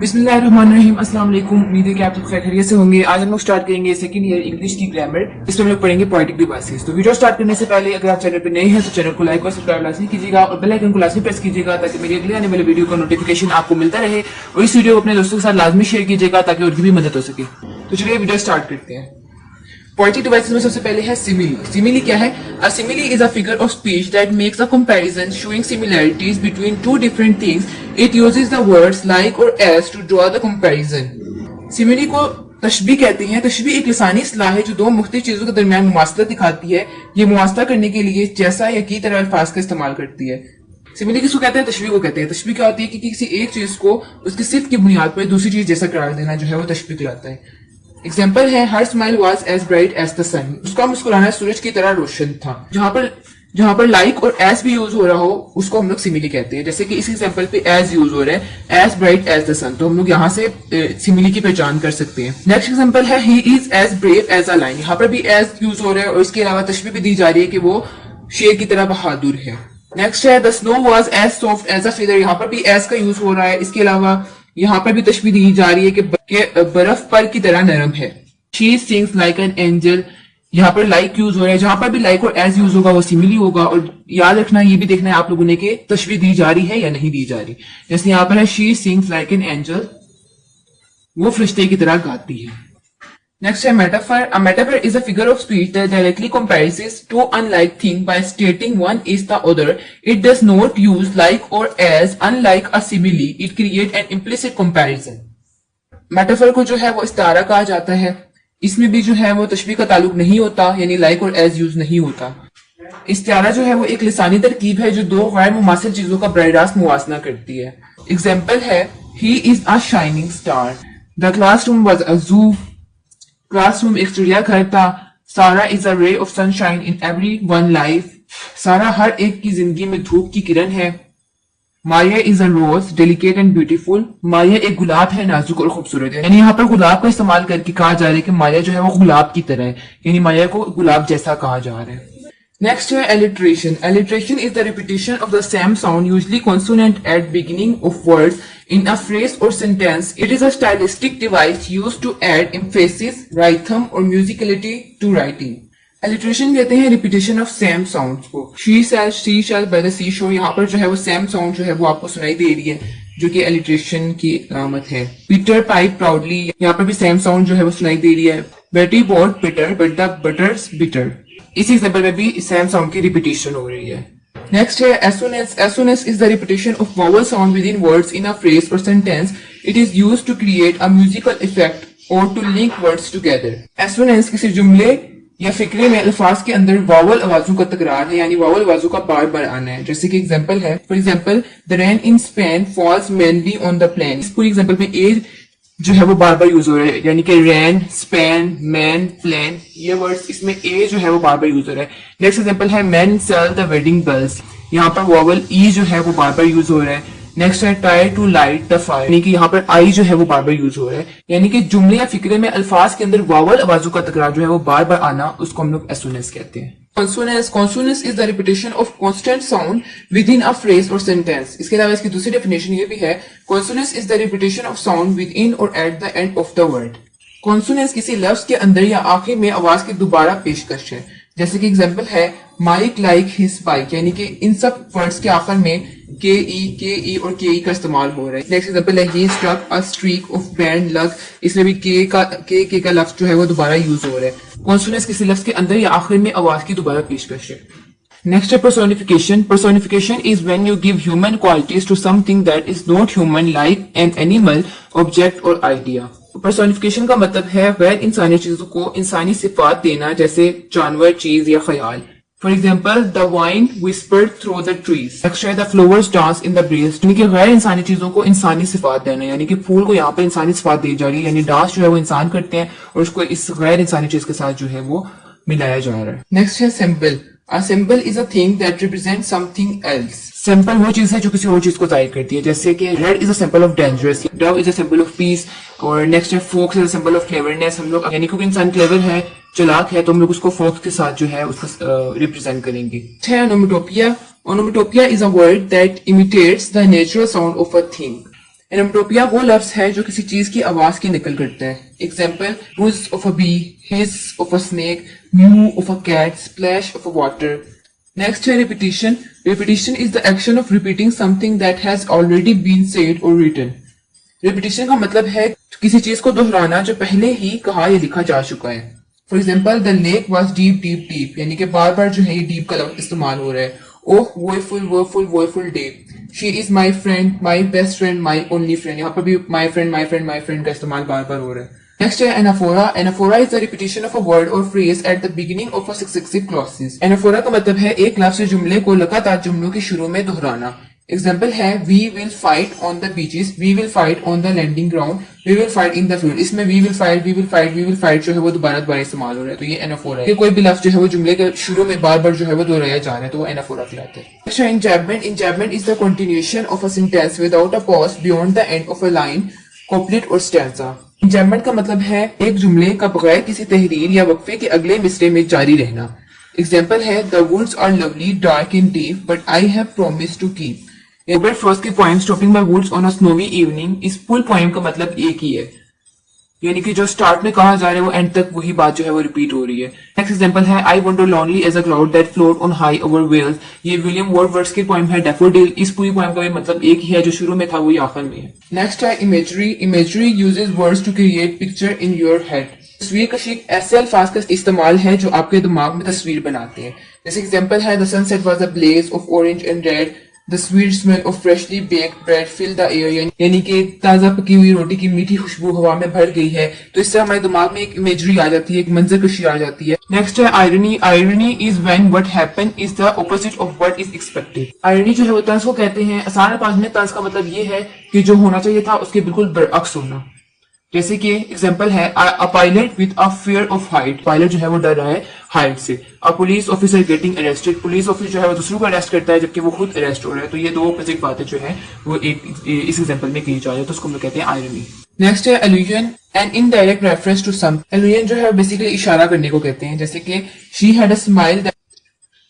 बिस्मिल्लाहिर्रहमानिर्रहीम। अस्सलाम वालेकुम। उम्मीद है कि आप सब खैरियत से होंगे। आज हम लोग स्टार्ट करेंगे सेकंड ईयर इंग्लिश की ग्रामर। इसमें हम लोग पढ़ेंगे पोएटिक डिवाइसेस। तो वीडियो स्टार्ट करने से पहले अगर आप चैनल पर नए हैं तो चैनल को लाइक और सब्सक्राइब लाजमी कीजिएगा और बेल आइकन को लाजमी प्रेस कीजिएगा ताकि मेरी अगले आने वाले वीडियो का नोटिफिकेशन आपको मिलता रहे। और इस वीडियो को अपने दोस्तों के साथ लाजमी शेयर कीजिएगा ताकि उनकी भी मदद हो सके। तो चलिए वीडियो स्टार्ट करते हैं। पोएटिक डिवाइसेस में सबसे पहले है सिमिली। सिमिली क्या है? A simile is a figure of speech that makes a comparison showing similarities between two different things. It uses the words like और as to draw the comparison. Simile को तशबीह कहते हैं। तशबीह एक लिसानी इस्लाह है जो दो मुख्तलिफ चीजों के दरमियान मुमासलत दिखाती है। ये मुआसला करने के लिए जैसा या की तरह अल्फाज का इस्तेमाल करती है। सिमिली किसको कहते हैं? तशबीह को कहते हैं। तशबीह क्या होती है कि किसी एक चीज को उसकी सिर्फ की बुनियाद पर दूसरी चीज जैसा करार देना जो है वो तशबीह कहलाता है। एग्जाम्पल है her smile was as bright as the sun. उसका मुस्कुराना सूरज की तरह रोशन था। जहां पर लाइक और एज भी यूज हो रहा हो उसको हम लोग सिमिली कहते हैं। जैसे कि इस एग्जाम्पल पे एज यूज हो रहा है, एज ब्राइट एज द सन, तो हम लोग यहाँ से सिमिली की पहचान कर सकते हैं। नेक्स्ट एग्जाम्पल है he is as brave as a lion. यहाँ पर भी एज यूज हो रहा है और इसके अलावा तशबीह भी दी जा रही है कि वो शेर की तरह बहादुर है। नेक्स्ट है the snow was as soft as a feather. यहाँ पर भी एज का यूज हो रहा है। इसके अलावा यहाँ पर भी तशबीह दी जा रही है कि बर्फ पर की तरह नरम है। She sings like an angel। यहाँ पर लाइक यूज हो रहा है। जहां पर भी लाइक और एज यूज होगा वो सिमिली होगा। और याद रखना, ये भी देखना है आप लोगों ने कि तशबीह दी जा रही है या नहीं दी जा रही। जैसे यहाँ पर है she sings like an angel, वो फरिश्ते की तरह गाती है। नेक्स्ट है metaphor. A metaphor is a figure of speech that directly compares two unlike things by stating one is the other. It does not use like or as, unlike a simile. It creates an implicit comparison. Metaphor को जो है वो इस्तारा कहा जाता है। इसमें भी जो है वो तशबीह का ताल्लुक नहीं होता, यानी लाइक और एज यूज नहीं होता। इस्तारा जो है वो एक लिसानी तरकीब है जो दो गैर मुमासिल चीजों का बराह रास्त मुवासना करती है। एग्जाम्पल है he is a shining star. The classroom was a जू। क्लासरूम एक चिड़िया घर था। सारा is a ray of sunshine in every one life. सारा हर एक की जिंदगी में धूप की किरण है। Maya is a rose delicate and beautiful. Maya एक गुलाब है, नाजुक और खूबसूरत है। यानी यहाँ पर गुलाब का इस्तेमाल करके कहा जा रहा है कि माया जो है वो गुलाब की तरह है, यानी माया को गुलाब जैसा कहा जा रहा है। नेक्स्ट है alliteration. Alliteration is the repetition of the same sound usually consonant at beginning of words in a phrase और sentence. It is a stylistic device used to add emphasis, rhythm और म्यूजिकलिटी टू राइटिंग। एलिट्रेशन कहते हैं repetition of same sounds को। She shell by the sea shore. यहाँ पर जो है वो सेम साउंड जो है वो आपको सुनाई दे रही है जो कि एलिट्रेशन की अलामत है। Peter pipe proudly. यहाँ पर भी सेम साउंड जो है वो सुनाई दे रही है। Betty bought bitter but the butter's bitter. इस एग्जांपल में भी सेम साउंड की रिपीटेशन हो रही है। नेक्स्ट है assonance. Assonance is the repetition of vowel sound within words in a phrase और sentence. It is used to create a musical effect और to link words together. Assonance किसी जुमले या फिक्रे में अल्फाज के अंदर वावल आवाजों का तकरार है, यानी वावल आवाजों का बार बार आना है। जैसे कि एग्जांपल है, for example the rain in Spain falls mainly on the plain. इस पूरी एग्जांपल में ए जो है वो बार बार यूज हो रहा है, यानी कि रेन, स्पेन, मैन, प्लेन, ये वर्ड्स इसमें ए जो है वो बार बार यूज हो रहा है। नेक्स्ट एग्जांपल है man sell the wedding bells. यहाँ पर वावल ई जो है वो बार बार यूज हो रहा है। नेक्स्ट है try to light the fire, यानी कि यहाँ पर आई जो है वो बार बार यूज हो रहा है। यानी कि जुमले या फिक्रे में अल्फाज के अंदर वावल आवाजों का तकरार जो है वो बार बार आना, उसको हम लोग एसोनेंस कहते हैं। Consonance is the repetition of constant sound within a phrase और सेंटेंस। इसके अलावा इसकी दूसरी डेफिनेशन ये भी है, consonance is the repetition of sound within और at the end of the word. Consonance किसी लफ्ज के अंदर या आखिर में आवाज की दोबारा पेशकश है। जैसे कि एग्जांपल है माइक लाइक हिज बाइक, यानी कि इन सब वर्ड्स के आखिर में के ई और के ई का इस्तेमाल हो रहा है। नेक्स्ट एग्जांपल है he struck a streak of bad luck. इसमें भी के का लफ्ज जो है वो दोबारा यूज हो रहा है। कॉन्सोनेंस किसी लफ्ज के अंदर या आखिर में आवाज की दोबारा पेशकश है। नेक्स्ट है personification. Personification is when you give human qualities to something that is not human, like an animal, object और आइडिया। पर्सोनिफिकेशन का मतलब है गैर इंसानी चीजों को इंसानी सिफात देना, जैसे जानवर, चीज या ख्याल। For example the wind whispered through the trees. Next है the flowers dance in the breeze, यानी कि गैर इंसानी चीजों को इंसानी सिफात देना, यानी कि फूल को यहाँ पर इंसानी सिफात दी जा रही है, यानी डांस जो है वो इंसान करते हैं और उसको इस गैर इंसानी चीज के साथ जो है वो मिलाया जा रहा है। नेक्स्ट है symbol. A symbol is a thing that represents something else. Simple वो चीज है जो किसी और चीज को जाहिर करती है। जैसे कि red is a symbol of dangerous, dove is a symbol of peace, और नेक्स्ट है fox is a symbol of cleverness. हम लोग यानी क्योंकि इंसान क्लेवर है, चालाक है, तो हम लोग उसको फोक्स के साथ जो है उसको रिप्रेजेंट करेंगे। Onomatopoeia. Onomatopoeia is a word that imitates the natural sound of a thing. Onomatopoeia वो लफ्ज है जो किसी चीज की आवाज की नकल करता है. Example, buzz of a bee, hiss of a snake, mew of a cat, splash of a water. Next है repetition. Repetition is the action of repeating something that has already been said or written. Repetition का मतलब है किसी चीज को दोहराना जो पहले ही कहा या लिखा जा चुका है. For example, the lake was deep deep deep, यानी कि बार बार जो है ये डीप का लफ्ज इस्तेमाल हो रहा है. Oh woeful day, she is my friend, my best friend, my only friend, यहाँ पर भी माई फ्रेंड का इस्तेमाल बार बार हो रहा है. नेक्स्ट है anaphora. Anaphora is the repetition of a word और phrase at the beginning of a successive clauses. Anaphora का मतलब है एक लफ्ज से जुमले को लगातार जुमलों के शुरू में दोहराना. एग्जाम्पल है, we will fight on the beaches, we will fight on the landing ground, we will fight in the field. इसमें वी विल फाइट जो है वो दोबारा इस्तेमाल हो रहा है, तो ये एनाफोरा है. कोई भी लफ्ज जो है वो जुमले के शुरू में बार बार जो है वो दोहराया जा रहा है, तो वो एनाफोरा कहलाता है. अच्छा, enjambment is the continuation of a sentence without a pause beyond the end of a line, couplet और स्टैंजा. इंजैबमेंट का मतलब है एक जुमले का बगैर किसी तहरीर या वक्फे के अगले मिसरे में जारी रहना. एग्जाम्पल है, the woods are lovely dark and deep but I have promised to keep. Robert Frost की poem stopping by woods on a snowy evening, इस फुल पोएम का मतलब एक ही है, यानी कि जो स्टार्ट में कहा जा रहा है वो एंड तक वही बात जो है वो रिपीट हो रही है. नेक्स्ट एग्जांपल है, I wander lonely as a cloud that float on high over vales. ये विलियम वर्ड्सवर्थ की पोएम है डैफोडिल. इस पूरी पोएम का भी मतलब एक ही है, जो शुरू में था वही आखिर में है. नेक्स्ट है imagery. Imagery uses words to create picture in your head. तस्वीर कशी ऐसे अल्फाज का इस्तेमाल है जो आपके दिमाग में तस्वीर बनाते हैं. जैसे एग्जांपल है, the sunset was a blaze of orange and red, The sweet smell of freshly baked bread filled the air. यानी कि ताजा पकी हुई रोटी की मीठी खुशबू हवा में भर गई है. तो इससे हमारे दिमाग में एक इमेजरी आ जाती है, एक मंजर कशी आ जाती है. नेक्स्ट है irony. Irony is when what happen is the opposite of what is expected. Irony जो है वो तंज को कहते हैं. आसान अल्फाज में तंज का मतलब ये है कि जो होना चाहिए था उसके बिल्कुल बरअक्स होना. जैसे कि एग्जांपल है, a pilot with a fear of height. Pilot जो है वो डर रहा है हाइट से. अ police officer getting arrested. Police officer जो है वो दूसरों को अरेस्ट करता है जबकि वो खुद अरेस्ट हो रहा है. तो ये दो अपोजिट बातें जो है वो एक इस एग्जांपल में कही जा रही है, तो उसको हम लोग कहते हैं आयरनी. नेक्स्ट है allusion. An indirect reference to some. Allusion जो है बेसिकली इशारा करने को कहते हैं. जैसे कि she had a smile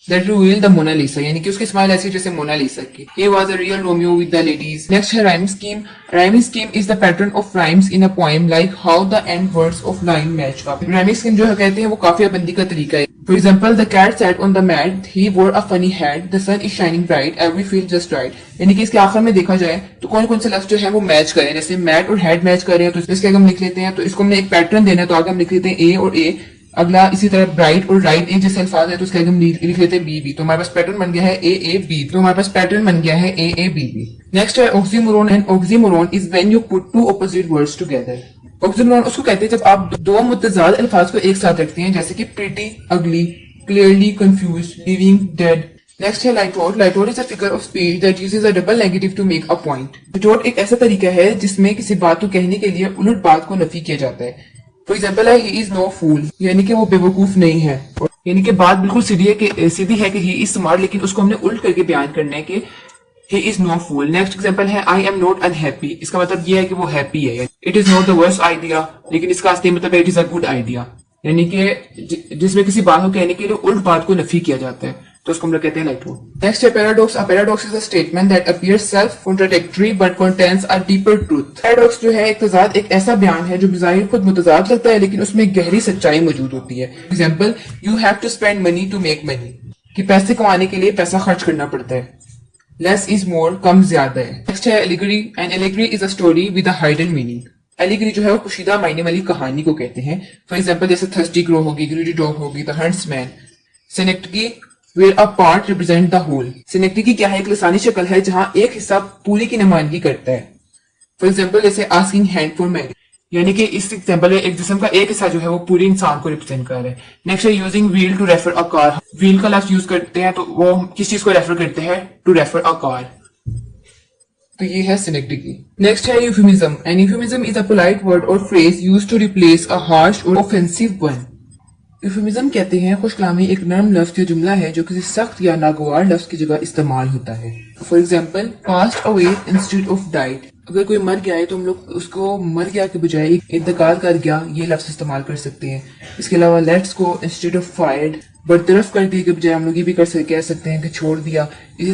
that revealed the Mona Lisa, यानी कि उसकी स्माइल ऐसी जैसे मोना लिसा की. He was a real Romeo with the ladies. Next है rhyme scheme. Rhyming scheme is the pattern of rhymes in a poem, like how the end words of line match up. Rhyming scheme जो है कहते हैं वो काफिया बंदी का तरीका है. For example, the cat sat on the mat, he wore a funny hat, the sun is shining bright, every feel just right. यानी कि इसके आखिर में देखा जाए तो कौन कौन से लफ्ज जो है वो मैच करें. जैसे मैट और हैट मैच कर रहे हैं तो इसके आगे हम लिख लेते हैं, तो इसको हमने एक पैटर्न देना है तो आगे हम लिख लेते हैं ए और ए. अगला इसी तरह ब्राइट और राइट एक जैसे अल्फाज है तो उसके आगे हम लिख लेते हैं बी बी. तो हमारे पास पैटर्न बन गया है ए ए बी. तो हमारे पास पैटर्न बन गया है A A B B. Next है oxymoron. And oxymoron is when you put two opposite words together. Oxymoron उसको कहते हैं जब आप दो मुतजाद अल्फाज को एक साथ रखते हैं, जैसे कि pretty, ugly, clearly confused, living, dead. Next है litotes. Litotes is a figure of speech that uses a double negative to make a point. Litotes एक ऐसा तरीका है जिसमें किसी बात को कहने के लिए उलट बात को नफी किया जाता है. फॉर एग्जाम्पल है, ही इज नो फूल, यानी कि वो बेवकूफ नहीं है. यानी कि बात बिल्कुल सीधी है कि ही इज स्मार्ट, लेकिन उसको हमने उल्ट करके बयान करना है कि he is no fool. Next example है, आई एम नॉट अनहैप्पी. इसका मतलब ये है कि वो हैप्पी है. It is not the worst idea, लेकिन इसका असली मतलब है it is a good idea. यानी कि जिसमें किसी बात को कहने के लिए उल्ट बात को नफी किया जाता है, तो उसको हम लोग कहते हैं लाइटोट. नेक्स्ट है paradox. A paradox is a statement that appears self contradictory but contains a deeper truth. Paradox जो है एक तजाद एक ऐसा बयान है जो बिज़ाहिर खुद मुतजाद लगता है लेकिन उसमें गहरी सच्चाई मौजूद होती है. Example, you have to spend money to make money, कि पैसे कमाने के लिए पैसा खर्च करना पड़ता है. लेस इज मोर, कम ज्यादा है. नेक्स्ट है allegory. And allegory is a story with a hidden meaning. Allegory जो है वो पोशीदा मायने वाली कहानी को कहते हैं. फॉर एग्जाम्पल जैसे थर्स्टी क्रो होगी, ग्रीडी डॉग होगी, the huntsman. Synecdoche where a part represent the whole. Synecdoche क्या है? एक लसानी शक्ल है जहां एक हिस्सा पूरी की नुमाइंदगी करता है. फॉर एग्जाम्पल जैसे आस्किंग हैंड फॉर मैरिज, यानी कि इस एग्जाम्पल में एक जिस्म का एक हिस्सा जो है वो पूरे इंसान को रिप्रेजेंट कर रहा है. नेक्स्ट है using wheel to refer a car. Wheel का लफ्ज यूज करते हैं तो वो किस चीज को रेफर करते हैं? To refer a car. तो ये है सिनेक्टिकी. नेक्स्ट है euphemism. An euphemism is a polite word और phrase used to replace a harsh और ऑफेंसिव वन. यूफेमिज्म कहते हैं खुश कलामी एक नरम लफ्ज या जुमला है जो किसी सख्त या नागवार लफ्ज की जगह इस्तेमाल होता है. For example, passed away instead of died. अगर कोई मर गया है तो हम लोग उसको मर गया के बजाय इंतकाल कर गया ये लफ्ज इस्तेमाल कर सकते हैं. इसके अलावा let's go instead of fired, برطرف کر دی کے بجائے ہم لوگ یہ بھی کہہ سکتے ہیں کہ چھوڑ دیا. اسی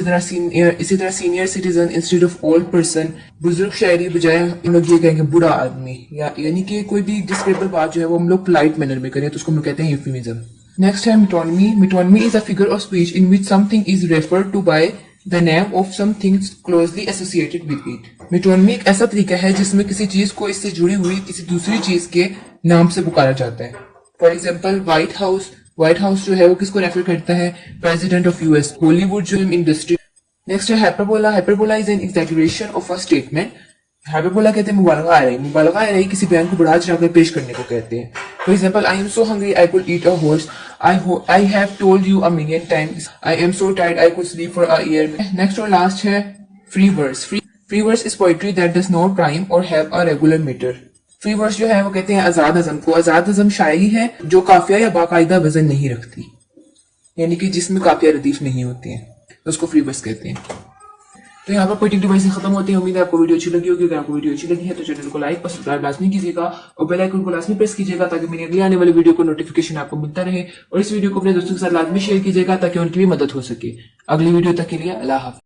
طرح senior citizen instead of old person, بزرگ شہری بجائے ہم لوگ یہ کہیں گے بڑا آدمی, یعنی کہ کوئی بھی ڈسکریبل بات جو ہے وہ ہم لوگ پولائٹ مینر میں کریں تو اس کو ہم لوگ کہتے ہیں یوفیمزم. نیکسٹ ہے metonymy. Metonymy is a figure of speech in which something is referred to by the name of some things closely associated with it. Metonymy ایک ایسا طریقہ ہے جس میں کسی چیز کو اس سے جڑی ہوئی کسی دوسری چیز کے نام سے پکارا جاتا ہے. فار ایگزامپل وائٹ ہاؤس جو ہے وہ کس کو ریفر کرتا ہے؟ President of U S. Hollywood جو انڈسٹری. نیکسٹ ہے hyperbole. Hyperbole is an exaggeration of a statement. Hyperbole کہتے ہیں مبالغہ آ رہی کسی بیان کو بڑھا چڑھا کر پیش کرنے کو کہتے ہیں. For example I am so hungry I could eat a horse. I have told you a million times. I am so tired I could sleep for a year. Next اور last ہے free verse. Free verse is poetry that does not rhyme or have a regular meter. Free verse جو ہے وہ کہتے ہیں آزاد ازم کو. آزاد ازم شاعری ہے جو قافیہ یا باقاعدہ وزن نہیں رکھتی, یعنی کہ جس میں قافیہ ردیف نہیں ہوتے ہیں, تو اس کو free verse کہتے ہیں. تو یہاں پر پوئٹک ڈیوائس ختم ہوتے ہیں. امید ہے آپ کو ویڈیو اچھی لگی ہوگی. اگر آپ کو ویڈیو اچھی لگی ہے تو چینل کو لائک اور سبسکرائب لازمی کیجیے گا اور بیل آئیکن کو لازمی پریس کیجیے گا تاکہ میری اگلی آنے والی ویڈیو کو نوٹیفیکیشن آپ کو ملتا رہے. اور اس ویڈیو کو اپنے دوستوں کے ساتھ لازمی شیئر کیجیے گا تاکہ ان کی بھی مدد ہو سکے. اگلی ویڈیو تک کے لیے اللہ حافظ.